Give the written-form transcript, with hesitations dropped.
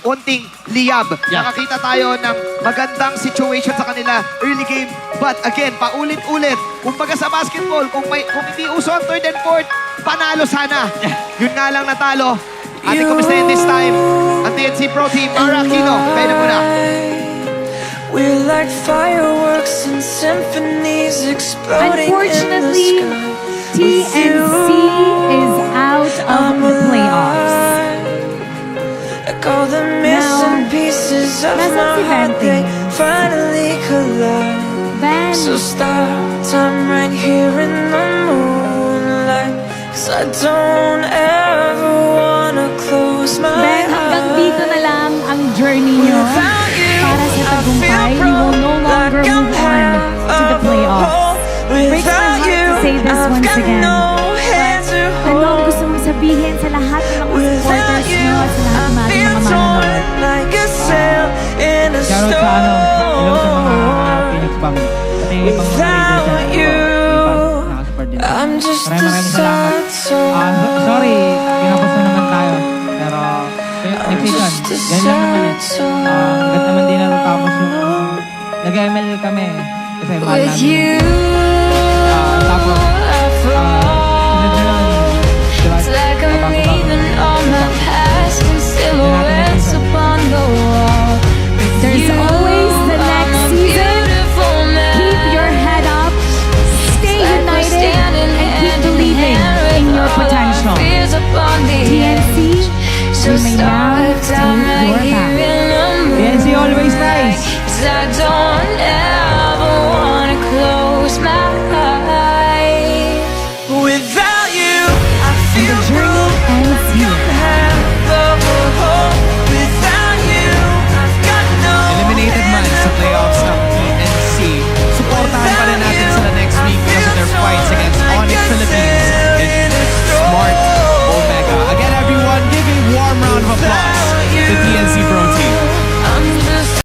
onting liyab. Yeah. Nakakita tayo ng magandang situation sa kanila early game. But again, paulit-ulit. Kumbaga sa basketball, kung hindi uso ang third and fourth, panalo sana. Yun nga lang natalo. Ating kumustahin this time ang TNC Pro Team. Mara Aquino, kayo na muna. We're like fireworks and symphonies exploding Unfortunately, in the sky. TNC is out of the playoffs. Like all the missing pieces of nasaan my si heart, they Vente? finally collide. Ben, So stop time right here in the moonlight, 'cause I don't ever wanna close my Ben, hanggang dito na eyes. lang ang journey nyo Without you, para sa tagumpay. You will no longer move on to the playoffs. It breaks my heart to say this once again. Ano ang gusto mong sabihin sa lahat ng mga supporters nyo at sa lahat ng ating mga manonood? Shoutout sa hello sa mga Phoenix Bang. Pati yung ibang mga Raiders dyan. Nakasupport din. I'm just a Maraming salamat. sad soul. Sorry, pinapos na naman tayo. Pero, next season, ganyan lang naman eh. Hanggat naman di natatapos yung nag-ML kami. Kasi mahal With namin. you, Tapos, sunod na lang. Diba? it's like I'm Bago-bago. leaving all my past and silhouettes upon the wall. There's always the next season. Keep your head up, stay united, and keep believing in your potential. TNC, we may now take your back. TNC always nice. I don't